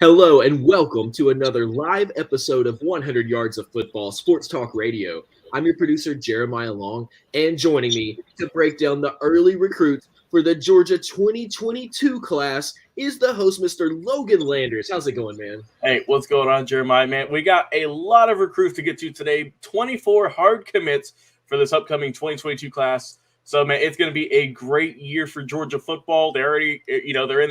Hello and welcome to another live episode of 100 Yards of Football Sports Talk Radio. I'm your producer, Jeremiah Long, and joining me to break down the early recruits for the Georgia 2022 class is the host, Mr. Logan Landers. How's it going, man? Hey, what's going on, Jeremiah, man? We got a lot of recruits to get to today, 24 hard commits for this upcoming 2022 class. So, man, it's going to be a great year for Georgia football. They're in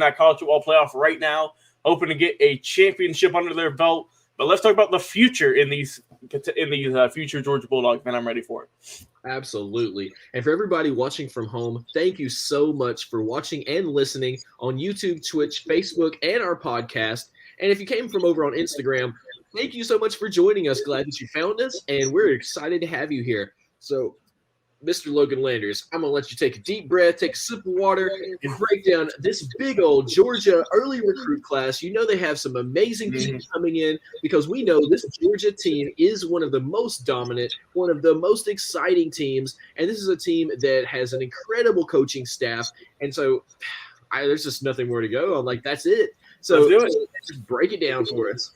that college football playoff right now, hoping to get a championship under their belt. But let's talk about the future in these future Georgia Bulldogs, man. I'm ready for it. Absolutely. And for everybody watching from home, thank you so much for watching and listening on YouTube, Twitch, Facebook, and our podcast. And if you came from over on Instagram, thank you so much for joining us. Glad that you found us, and we're excited to have you here. So, Mr. Logan Landers, I'm going to let you take a deep breath, take a sip of water, and break down this big old Georgia early recruit class. You know they have some amazing people coming in because we know this Georgia team is one of the most dominant, one of the most exciting teams, and this is a team that has an incredible coaching staff. And so there's just nothing more to go. I'm like, that's it. So just break it down for us.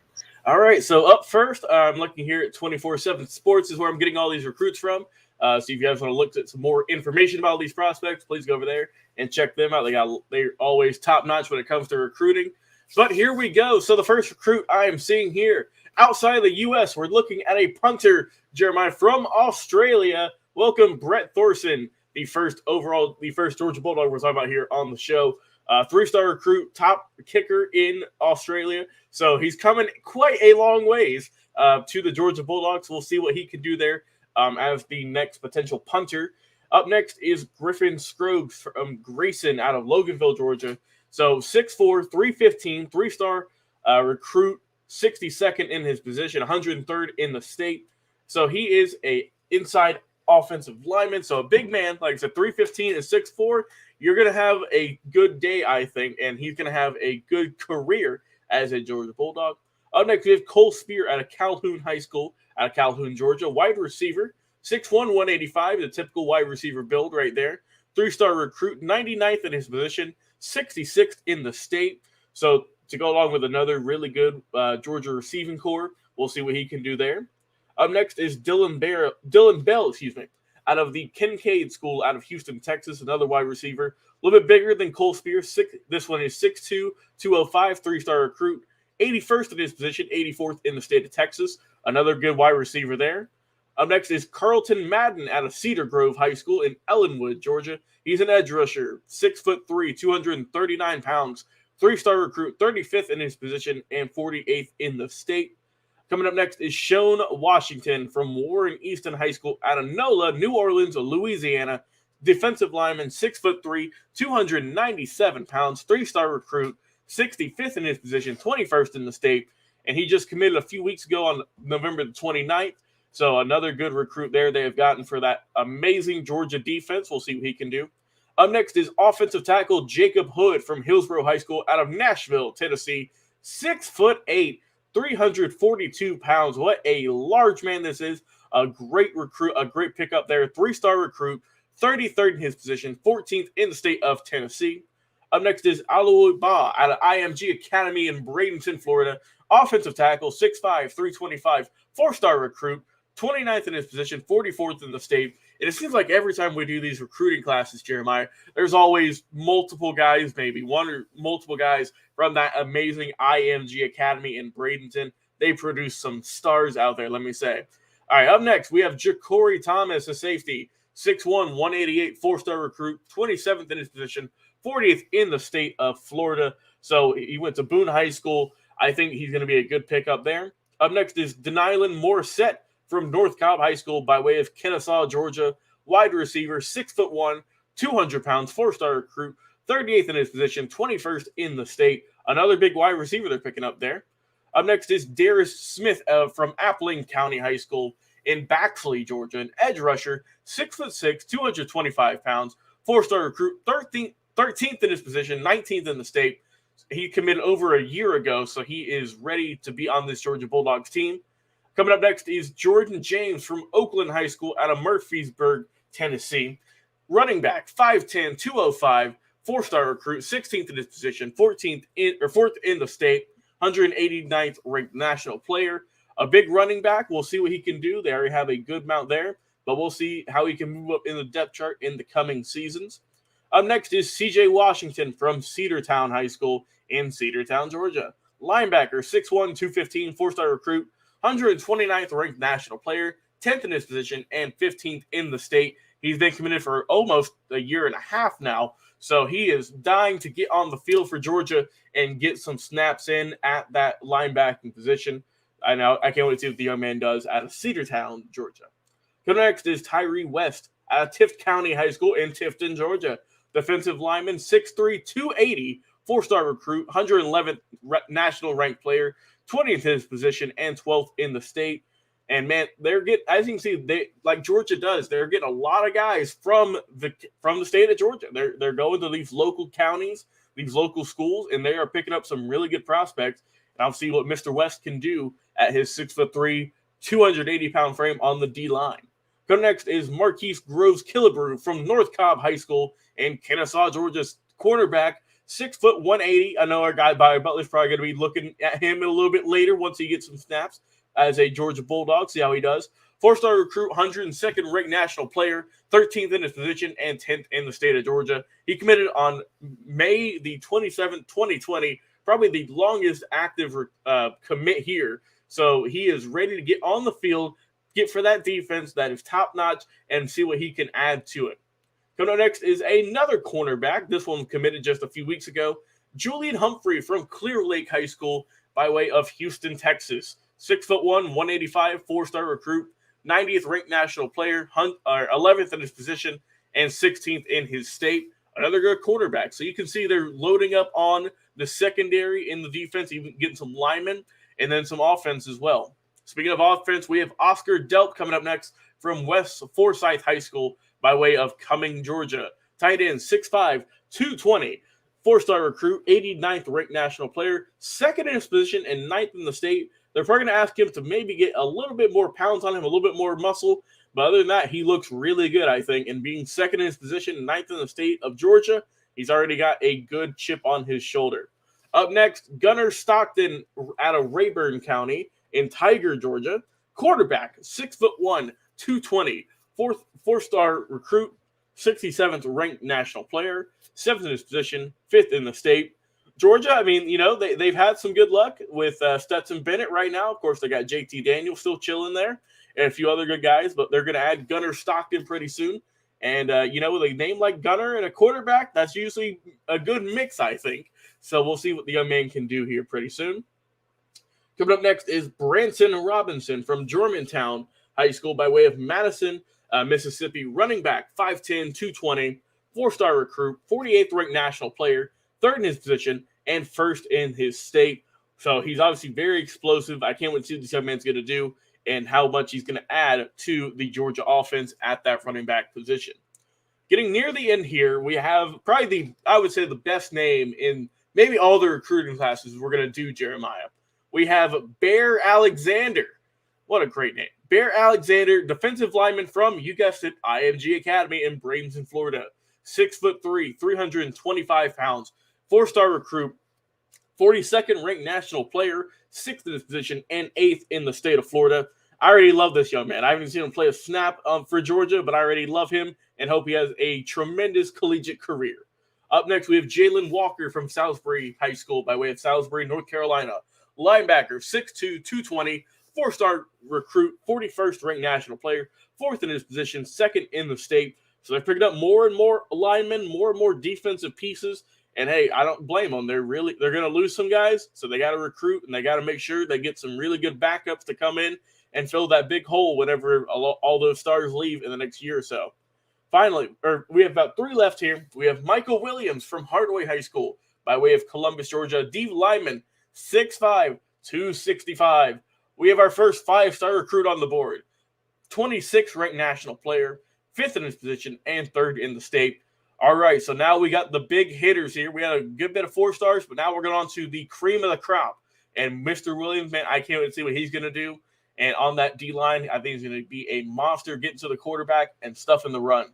All right, so up first, I'm looking here at 24/7 Sports is where I'm getting all these recruits from. So if you guys want to look at some more information about these prospects, please go over there and check them out. They're always top-notch when it comes to recruiting. But here we go. So the first recruit I am seeing here, outside of the U.S., we're looking at a punter, Jeremiah, from Australia. Welcome, Brett Thorson, the first Georgia Bulldog we're talking about here on the show. Three-star recruit, top kicker in Australia. So he's coming quite a long ways to the Georgia Bulldogs. We'll see what he can do there as the next potential punter. Up next is Griffin Strobes from Grayson out of Loganville, Georgia. So 6'4", 315, three-star recruit, 62nd in his position, 103rd in the state. So he is a inside offensive lineman. So a big man, like I said, 315 and 6'4". You're going to have a good day, I think, and he's going to have a good career as a Georgia Bulldog. Up next, we have Cole Spear out of Calhoun High School, out of Calhoun, Georgia. Wide receiver, 6'1", 185, the typical wide receiver build right there. Three-star recruit, 99th in his position, 66th in the state. So to go along with another really good Georgia receiving core, we'll see what he can do there. Up next is Dylan Bell, out of the Kincaid School out of Houston, Texas, another wide receiver. A little bit bigger than Cole Spear. This one is 6'2", 205, three-star recruit. 81st in his position, 84th in the state of Texas. Another good wide receiver there. Up next is Carlton Madden out of Cedar Grove High School in Ellenwood, Georgia. He's an edge rusher, 6'3", 239 pounds. Three-star recruit, 35th in his position and 48th in the state. Coming up next is Shone Washington from Warren Easton High School out of NOLA, New Orleans, Louisiana. Defensive lineman, 6'3", 297 pounds. Three-star recruit, 65th in his position, 21st in the state. And he just committed a few weeks ago on November the 29th. So another good recruit there they have gotten for that amazing Georgia defense. We'll see what he can do. Up next is offensive tackle Jacob Hood from Hillsborough High School out of Nashville, Tennessee. 6'8", 342 pounds. What a large man this is. A great recruit, a great pickup there. Three-star recruit, 33rd in his position, 14th in the state of Tennessee. Up next is Aloy Ba out of IMG Academy in Bradenton, Florida. Offensive tackle, 6'5", 325, four-star recruit, 29th in his position, 44th in the state. And it seems like every time we do these recruiting classes, Jeremiah, there's always multiple guys, maybe one or multiple guys from that amazing IMG Academy in Bradenton. They produce some stars out there, let me say. All right, up next, we have Jacory Thomas, a safety, 6'1", 188, four-star recruit, 27th in his position, 40th in the state of Florida. So he went to Boone High School. I think he's going to be a good pickup there. Up next is Denylin Morissette from North Cobb High School by way of Kennesaw, Georgia. Wide receiver, 6'1", 200 pounds, four-star recruit, 38th in his position, 21st in the state. Another big wide receiver they're picking up there. Up next is Darris Smith from Appling County High School in Baxley, Georgia. An edge rusher, 6'6", 225 pounds, four-star recruit, 13th in his position, 19th in the state. He committed over a year ago, so he is ready to be on this Georgia Bulldogs team. Coming up next is Jordan James from Oakland High School out of Murfreesboro, Tennessee. Running back, 5'10", 205, four-star recruit, 16th in his position, 4th in the state. 189th ranked national player. A big running back. We'll see what he can do. They already have a good amount there, but we'll see how he can move up in the depth chart in the coming seasons. Up next is CJ Washington from Cedartown High School in Cedartown, Georgia. Linebacker, 6'1", 215, four-star recruit, 129th ranked national player, 10th in his position, and 15th in the state. He's been committed for almost a year and a half now, so he is dying to get on the field for Georgia and get some snaps in at that linebacking position. I can't wait to see what the young man does out of Cedartown, Georgia. Coming next is Tyree West at Tift County High School in Tifton, Georgia. Defensive lineman, 6'3", 280, four-star recruit, 111th national ranked player, 20th in his position, and 12th in the state. And man, as you can see, they like Georgia does. They're getting a lot of guys from the state of Georgia. They're going to these local counties, these local schools, and they are picking up some really good prospects. And I'll see what Mr. West can do at his 6'3", 280-pound frame on the D line. Coming next is Marquise Groves Killebrew from North Cobb High School in Kennesaw, Georgia's cornerback, 6', 180. I know our guy Bobby Butler's probably going to be looking at him a little bit later once he gets some snaps as a Georgia Bulldog. See how he does. Four-star recruit, 102nd ranked national player, 13th in his position, and 10th in the state of Georgia. He committed on May the 27th, 2020, probably the longest active commit here. So he is ready to get on the field, get for that defense that is top-notch, and see what he can add to it. Coming up next is another cornerback. This one committed just a few weeks ago. Julian Humphrey from Clear Lake High School by way of Houston, Texas. 6'1", 185, four-star recruit, 90th ranked national player, 11th in his position, and 16th in his state. Another good quarterback. So you can see they're loading up on the secondary in the defense, even getting some linemen, and then some offense as well. Speaking of offense, we have Oscar Delp coming up next from West Forsyth High School by way of Cumming, Georgia. Tight end, 6'5", 220, four-star recruit, 89th ranked national player, second in his position and 9th in the state. They're probably going to ask him to maybe get a little bit more pounds on him, a little bit more muscle. But other than that, he looks really good, I think. And being second in his position, 9th in the state of Georgia, he's already got a good chip on his shoulder. Up next, Gunnar Stockton out of Rayburn County in Tiger, Georgia. Quarterback, 6'1", 220, four-star recruit, 67th ranked national player, 7th in his position, 5th in the state. Georgia, I mean, they've had some good luck with Stetson Bennett right now. Of course, they got JT Daniels still chilling there and a few other good guys, but they're going to add Gunnar Stockton pretty soon. And, with a name like Gunnar and a quarterback, that's usually a good mix, I think. So we'll see what the young man can do here pretty soon. Coming up next is Branson Robinson from Germantown High School by way of Madison, Mississippi. Running back, 5'10", 220, four-star recruit, 48th ranked national player, 3rd in his position, and 1st in his state. So he's obviously very explosive. I can't wait to see what this young man's going to do and how much he's going to add to the Georgia offense at that running back position. Getting near the end here, we have probably the best name in maybe all the recruiting classes we're going to do, Jeremiah. We have Bear Alexander. What a great name. Bear Alexander, defensive lineman from, you guessed it, IMG Academy in Bradenton, Florida. 6'3", 325 pounds, four-star recruit, 42nd ranked national player, 6th in his position, and 8th in the state of Florida. I already love this young man. I haven't seen him play a snap for Georgia, but I already love him and hope he has a tremendous collegiate career. Up next, we have Jalen Walker from Salisbury High School by way of Salisbury, North Carolina. Linebacker, 6'2", 220, four-star recruit, 41st ranked national player, 4th in his position, 2nd in the state. So they're picking up more and more linemen, more and more defensive pieces. And hey, I don't blame them. They're going to lose some guys, so they got to recruit and they got to make sure they get some really good backups to come in and fill that big hole whenever all those stars leave in the next year or so. Finally, we have about 3 left here. We have Michael Williams from Hardaway High School by way of Columbus, Georgia. D lineman, 6'5", 265. We have our first 5-star recruit on the board. 26th ranked national player, 5th in his position, and 3rd in the state. All right, so now we got the big hitters here. We had a good bit of 4 stars, but now we're going on to the cream of the crop. And Mr. Williams, man, I can't wait to see what he's going to do. And on that D-line, I think he's going to be a monster getting to the quarterback and stuffing the run.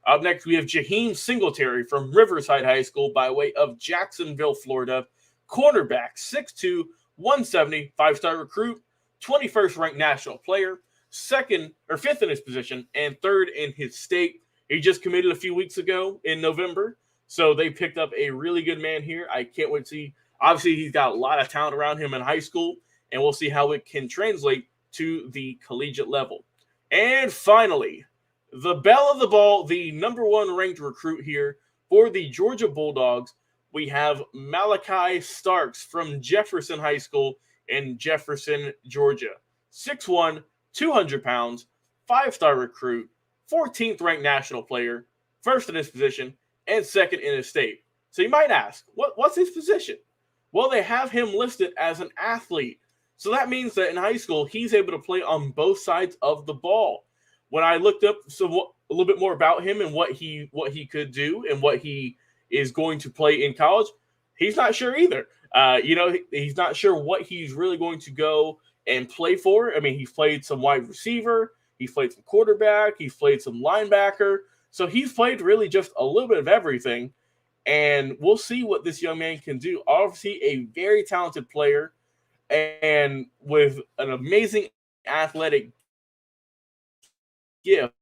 Up next, we have Jaheem Singletary from Riverside High School by way of Jacksonville, Florida. cornerback, 6'2", 170, 5-star recruit, 21st ranked national player, fifth in his position, and third in his state. He just committed a few weeks ago in November, so they picked up a really good man here. I can't wait to see. Obviously, he's got a lot of talent around him in high school, and we'll see how it can translate to the collegiate level. And finally, the belle of the ball, the number one ranked recruit here for the Georgia Bulldogs, we have Malachi Starks from Jefferson High School in Jefferson, Georgia. 6'1", 200 pounds, 5-star recruit, 14th ranked national player, first in his position, and second in his state. So you might ask, what's his position? Well, they have him listed as an athlete. So that means that in high school, he's able to play on both sides of the ball. When I looked up a little bit more about him and what he could do and what he is going to play in college, he's not sure either. He's not sure what he's really going to go and play for. I mean, he's played some wide receiver, he's played some quarterback, he's played some linebacker. So he's played really just a little bit of everything. And we'll see what this young man can do. Obviously, a very talented player and with an amazing athletic gift.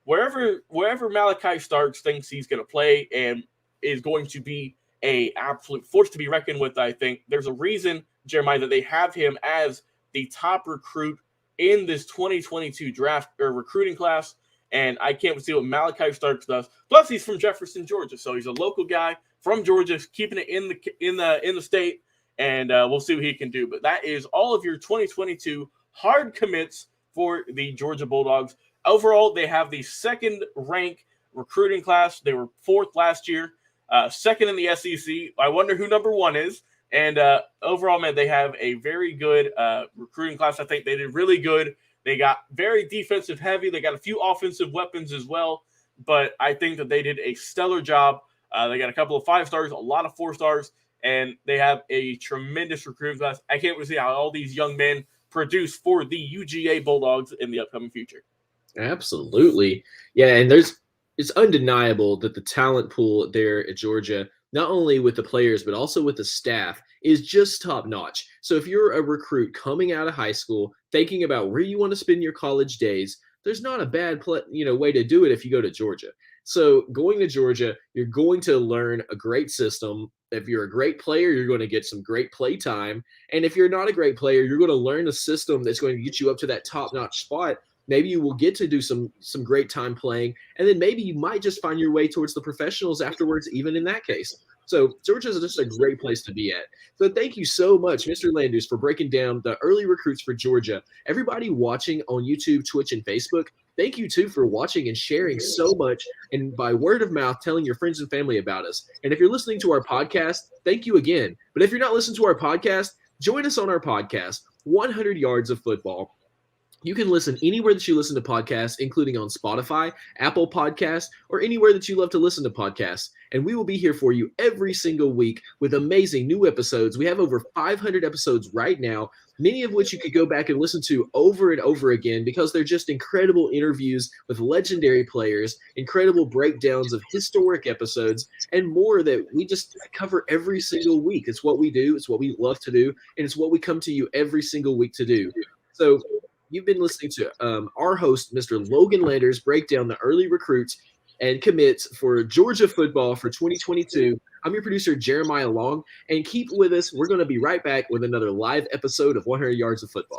Wherever Malachi Starks thinks he's going to play and is going to be an absolute force to be reckoned with, I think there's a reason, Jeremiah, that they have him as the top recruit in this 2022 draft or recruiting class. And I can't see what Malachi Starks does. Plus, he's from Jefferson, Georgia, so he's a local guy from Georgia, keeping it in the state. And we'll see what he can do. But that is all of your 2022 hard commits for the Georgia Bulldogs. Overall, they have the second rank recruiting class. They were fourth last year, second in the SEC. I wonder who number one is. And overall, man, they have a very good recruiting class. I think they did really good. They got very defensive heavy. They got a few offensive weapons as well. But I think that they did a stellar job. They got a couple of 5-stars, a lot of 4-stars, and they have a tremendous recruiting class. I can't wait to see how all these young men produce for the UGA Bulldogs in the upcoming future. Absolutely. Yeah, and it's undeniable that the talent pool there at Georgia, not only with the players, but also with the staff, is just top notch. So if you're a recruit coming out of high school, thinking about where you want to spend your college days, there's not a bad way to do it if you go to Georgia. So going to Georgia, you're going to learn a great system. If you're a great player, you're going to get some great play time. And if you're not a great player, you're going to learn a system that's going to get you up to that top-notch spot. Maybe you will get to do some great time playing, and then maybe you might just find your way towards the professionals afterwards, even in that case. So Georgia is just a great place to be at. So thank you so much, Mr. Landers, for breaking down the early recruits for Georgia. Everybody watching on YouTube, Twitch, and Facebook, thank you, too, for watching and sharing so much, and by word of mouth, telling your friends and family about us. And if you're listening to our podcast, thank you again. But if you're not listening to our podcast, join us on our podcast, 100 Yards of Football. You can listen anywhere that you listen to podcasts, including on Spotify, Apple Podcasts, or anywhere that you love to listen to podcasts. And we will be here for you every single week with amazing new episodes. We have over 500 episodes right now, many of which you could go back and listen to over and over again because they're just incredible interviews with legendary players, incredible breakdowns of historic episodes, and more that we just cover every single week. It's what we do. It's what we love to do. And it's what we come to you every single week to do. So you've been listening to our host, Mr. Logan Landers, break down the early recruits and commits for Georgia football for 2022. I'm your producer, Jeremiah Long, and keep with us. We're going to be right back with another live episode of 100 Yards of Football.